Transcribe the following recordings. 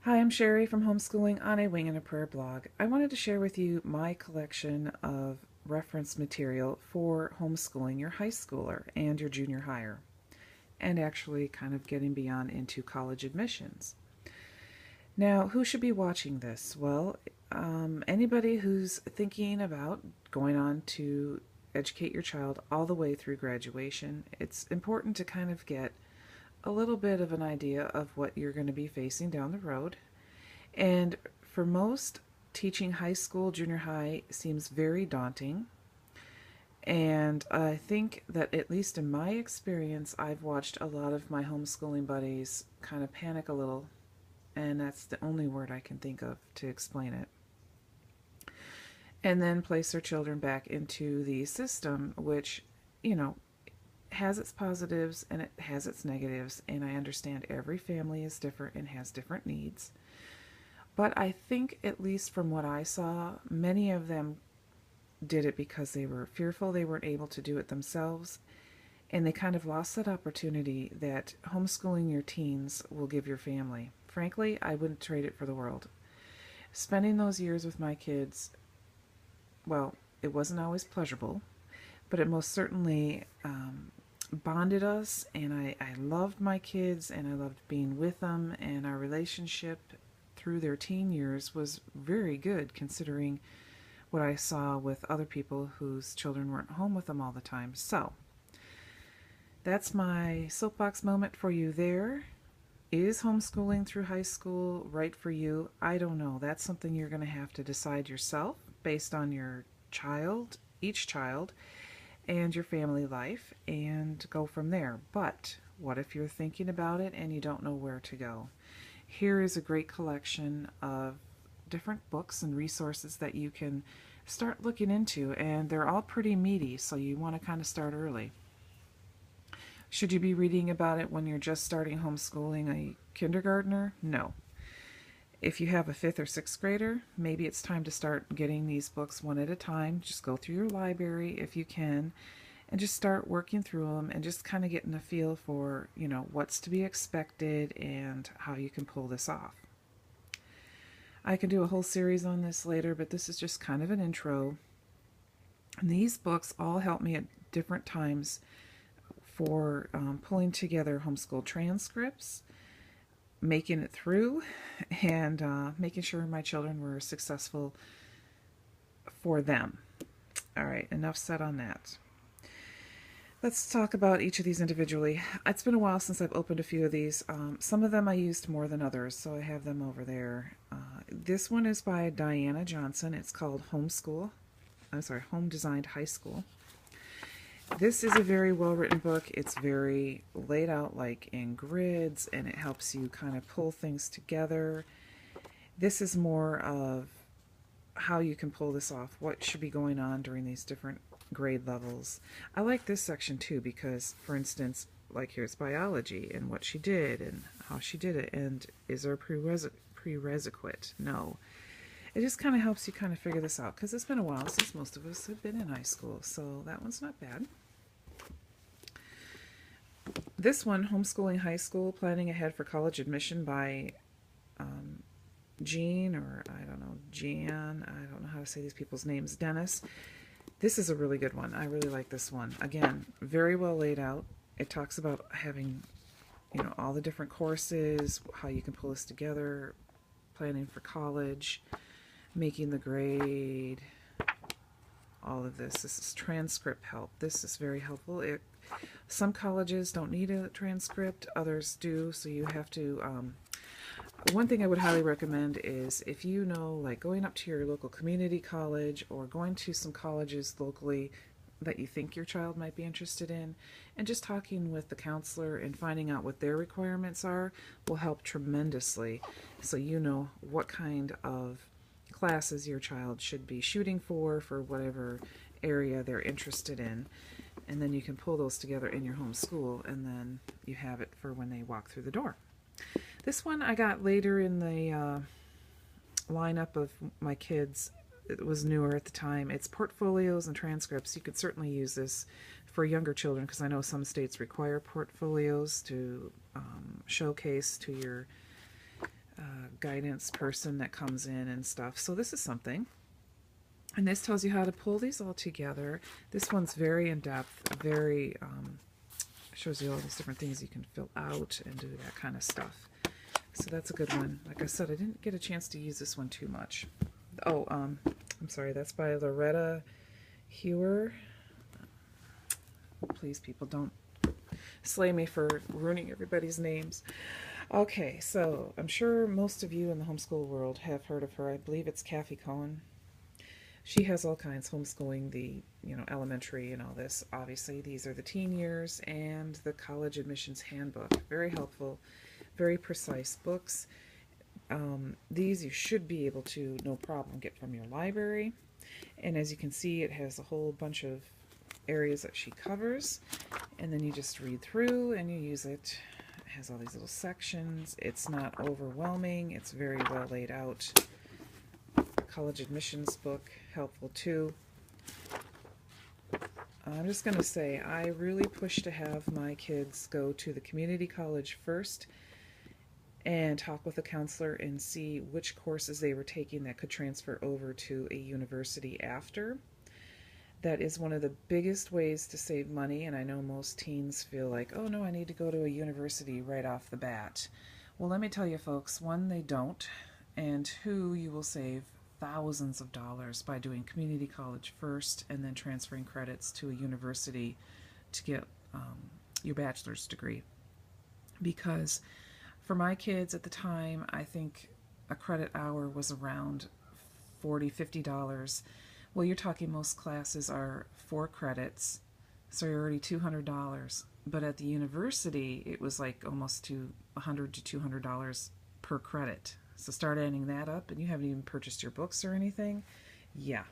Hi, I'm Sherry from Homeschooling on a Wing and a Prayer blog. I wanted to share with you my collection of reference material for homeschooling your high schooler and your junior higher, and actually kind of getting beyond into college admissions. Now, who should be watching this? Well, anybody who's thinking about going on to educate your child all the way through graduation. It's important to kind of get a little bit of an idea of what you're going to be facing down the road. And for most, teaching high school, junior high seems very daunting. And I think that, at least in my experience, I've watched a lot of my homeschooling buddies kind of panic a little, and that's the only word I can think of to explain it. And then place their children back into the system, which, you know, has its positives and it has its negatives. And I understand every family is different and has different needs. But I think, at least from what I saw, many of them did it because they were fearful they weren't able to do it themselves. And they kind of lost that opportunity that homeschooling your teens will give your family. Frankly, I wouldn't trade it for the world. Spending those years with my kids, well, it wasn't always pleasurable, but it most certainly bonded us, and I loved my kids, and I loved being with them, and our relationship through their teen years was very good, considering what I saw with other people whose children weren't home with them all the time. So that's my soapbox moment for you there. Is homeschooling through high school right for you? I don't know. That's something you're going to have to decide yourself based on your child, each child, and your family life, and go from there. But what if you're thinking about it and you don't know where to go? Here is a great collection of different books and resources that you can start looking into, and they're all pretty meaty, so you want to kind of start early. Should you be reading about it when you're just starting homeschooling a kindergartner? No. If you have a 5th or 6th grader, maybe it's time to start getting these books one at a time. Just go through your library if you can, and just start working through them and just kind of getting a feel for, what's to be expected and how you can pull this off. I can do a whole series on this later, but this is just kind of an intro. And these books all help me at different times for pulling together homeschool transcripts, making it through, and making sure my children were successful for them. All right, enough said on that. Let's talk about each of these individually. It's been a while since I've opened a few of these. Some of them I used more than others, so I have them over there. This one is by Diana Johnson. It's called Homeschool. Home Designed High School. This is a very well-written book. It's very laid out like in grids, and it helps you kind of pull things together. This is more of how you can pull this off, what should be going on during these different grade levels. I like this section too because, for instance, like here's biology and what she did and how she did it, and is there a prerequisite? No. It just kind of helps you kind of figure this out, because it's been a while since most of us have been in high school, so that one's not bad. This one, Homeschooling High School, Planning Ahead for College Admission by Jeanne, or I don't know, Jeanne, I don't know how to say these people's names, Dennis. This is a really good one. I really like this one. Again, very well laid out. It talks about having, all the different courses, how you can pull this together, planning for college, making the grade, all of this. This is transcript help. This is very helpful. Some colleges don't need a transcript, others do, so you have to, one thing I would highly recommend is, if you know, like going up to your local community college or going to some colleges locally that you think your child might be interested in, and just talking with the counselor and finding out what their requirements are will help tremendously, so you know what kind of classes your child should be shooting for whatever area they're interested in, and then you can pull those together in your home school, and then you have it for when they walk through the door. This one I got later in the lineup of my kids. It was newer at the time. It's Portfolios and Transcripts. You could certainly use this for younger children, because I know some states require portfolios to showcase to your guidance person that comes in and stuff. So this is something. And this tells you how to pull these all together. This one's very in-depth, very, shows you all these different things you can fill out and do that kind of stuff. So that's a good one. Like I said, I didn't get a chance to use this one too much. Oh, I'm sorry, that's by Loretta, Heuer. Please, people, don't slay me for ruining everybody's names. Okay, so I'm sure most of you in the homeschool world have heard of her. I believe it's Cafi Cohen. She has all kinds, homeschooling, the elementary and all this. Obviously, these are the teen years and the college admissions handbook. Very helpful, very precise books. These you should be able to, no problem, get from your library. And as you can see, it has a whole bunch of areas that she covers. And then you just read through and you use it. It has all these little sections. It's not overwhelming. It's very well laid out. College admissions book, helpful too. I'm just going to say, I really push to have my kids go to the community college first and talk with a counselor and see which courses they were taking that could transfer over to a university after. That is one of the biggest ways to save money, and I know most teens feel like, oh no, I need to go to a university right off the bat. Well, let me tell you folks, one, they don't, and two, you will save thousands of dollars by doing community college first and then transferring credits to a university to get your bachelor's degree. Because for my kids at the time, I think a credit hour was around $40, $50. Well, you're talking most classes are 4 credits, so you're already $200. But at the university, it was like almost to $100 to $200 per credit. So start adding that up, and you haven't even purchased your books or anything. Yeah.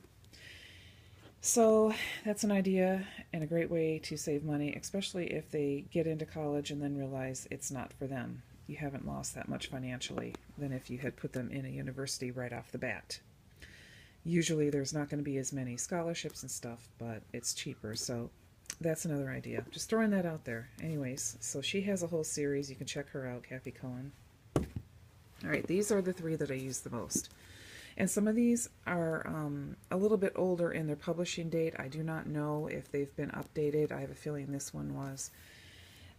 So that's an idea and a great way to save money, especially if they get into college and then realize it's not for them. You haven't lost that much financially than if you had put them in a university right off the bat. Usually there's not going to be as many scholarships and stuff, but it's cheaper. So that's another idea. Just throwing that out there. Anyways, so she has a whole series. You can check her out, Cafi Cohen. All right, these are the 3 that I use the most. And some of these are a little bit older in their publishing date. I do not know if they've been updated. I have a feeling this one was.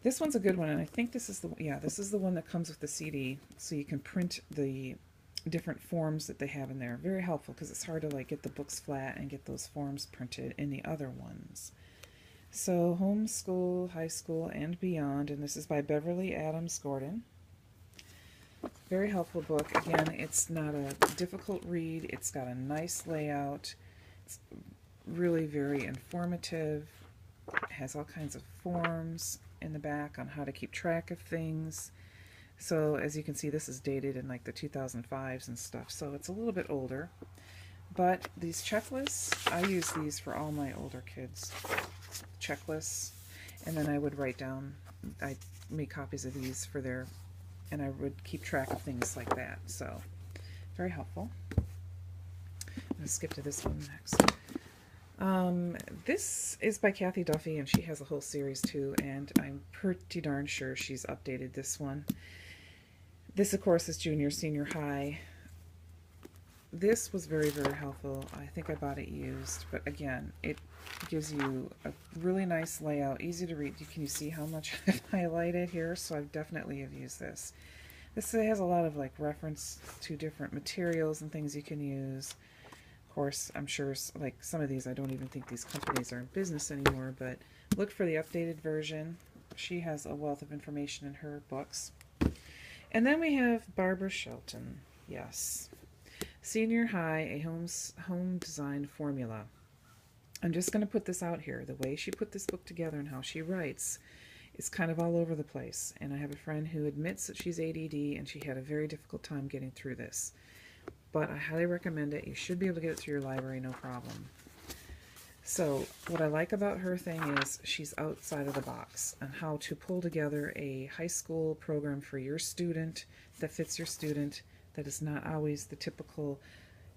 This one's a good one, and I think this is this is the one that comes with the CD, so you can print the different forms that they have in there. Very helpful, because it's hard to like get the books flat and get those forms printed in the other ones. So Homeschool, High School, and Beyond, and this is by Beverly Adams Gordon. Very helpful book. Again, it's not a difficult read. It's got a nice layout. It's really very informative. It has all kinds of forms in the back on how to keep track of things. So as you can see, this is dated in like the 2005s and stuff, so it's a little bit older. But these checklists, I use these for all my older kids. Checklists, and then I would write down, I make copies of these for their, and I would keep track of things like that. So very helpful. I'm going to skip to this one next. This is by Kathy Duffy, and she has a whole series too, and I'm pretty darn sure she's updated this one. This, of course, is junior, senior high. This was very, very helpful. I think I bought it used, but again, it gives you a really nice layout, easy to read. Can you see how much I've highlighted here? So I definitely have used this. This has a lot of like reference to different materials and things you can use. Of course, I'm sure like some of these, I don't even think these companies are in business anymore, but look for the updated version. She has a wealth of information in her books. And then we have Barbara Shelton. Yes. Senior High, a home design formula. I'm just going to put this out here. The way she put this book together and how she writes is kind of all over the place. And I have a friend who admits that she's ADD and she had a very difficult time getting through this. But I highly recommend it. You should be able to get it through your library, no problem. So what I like about her thing is she's outside of the box on how to pull together a high school program for your student that fits your student, that is not always the typical,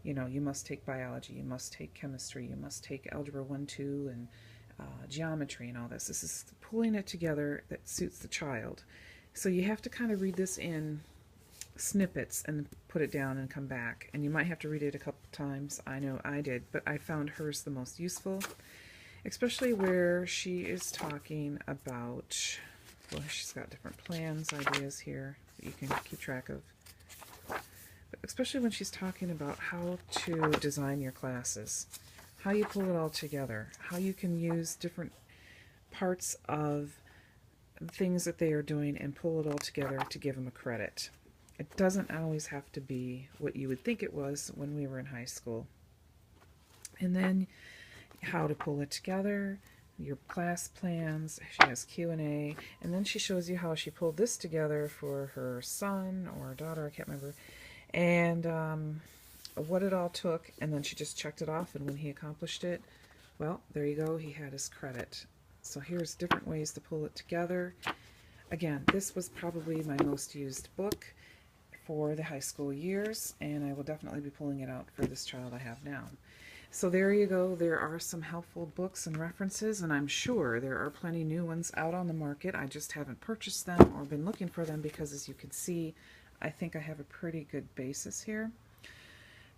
you know, you must take biology, you must take chemistry, you must take algebra 1, 2, and geometry and all this. This is pulling it together that suits the child. So you have to kind of read this in snippets and put it down and come back. And you might have to read it a couple times. I know I did, but I found hers the most useful, especially where she is talking about, well, she's got different plans, ideas here that you can keep track of. But especially when she's talking about how to design your classes, how you pull it all together, how you can use different parts of things that they are doing and pull it all together to give them a credit. It doesn't always have to be what you would think it was when we were in high school. And then how to pull it together, your class plans. She has Q&A, and then she shows you how she pulled this together for her son or daughter, I can't remember, and what it all took, and then she just checked it off, and when he accomplished it, well, there you go, he had his credit. So here's different ways to pull it together. Again, this was probably my most used book for the high school years, and I will definitely be pulling it out for this child I have now. So there you go. There are some helpful books and references, and I'm sure there are plenty new ones out on the market. I just haven't purchased them or been looking for them because, as you can see, I think I have a pretty good basis here.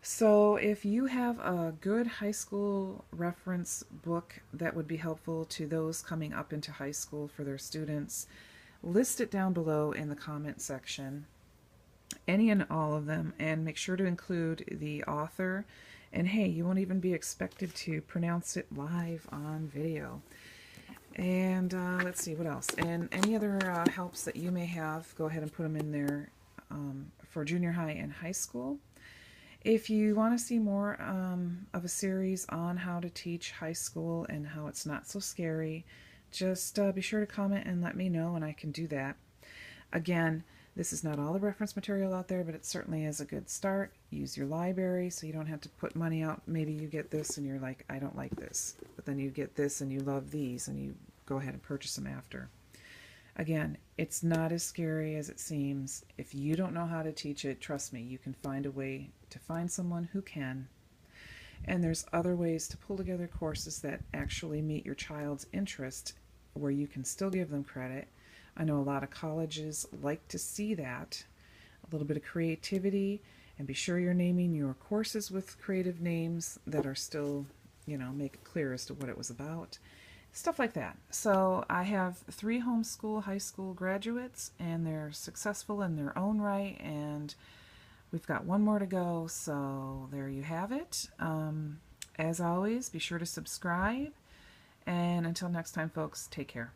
So if you have a good high school reference book that would be helpful to those coming up into high school for their students, list it down below in the comment section, any and all of them, and make sure to include the author. And hey, you won't even be expected to pronounce it live on video. And let's see, what else? And any other helps that you may have, go ahead and put them in there for junior high and high school. If you want to see more of a series on how to teach high school and how it's not so scary, just be sure to comment and let me know, and I can do that. Again, this is not all the reference material out there, but it certainly is a good start. Use your library so you don't have to put money out. Maybe you get this and you're like, I don't like this. But then you get this and you love these and you go ahead and purchase them after. Again, it's not as scary as it seems. If you don't know how to teach it, trust me, you can find a way to find someone who can. And there's other ways to pull together courses that actually meet your child's interest where you can still give them credit. I know a lot of colleges like to see that, a little bit of creativity, and be sure you're naming your courses with creative names that are still, make it clear as to what it was about. Stuff like that. So I have 3 homeschool high school graduates, and they're successful in their own right, and we've got 1 more to go, so there you have it. As always, be sure to subscribe, and until next time, folks, take care.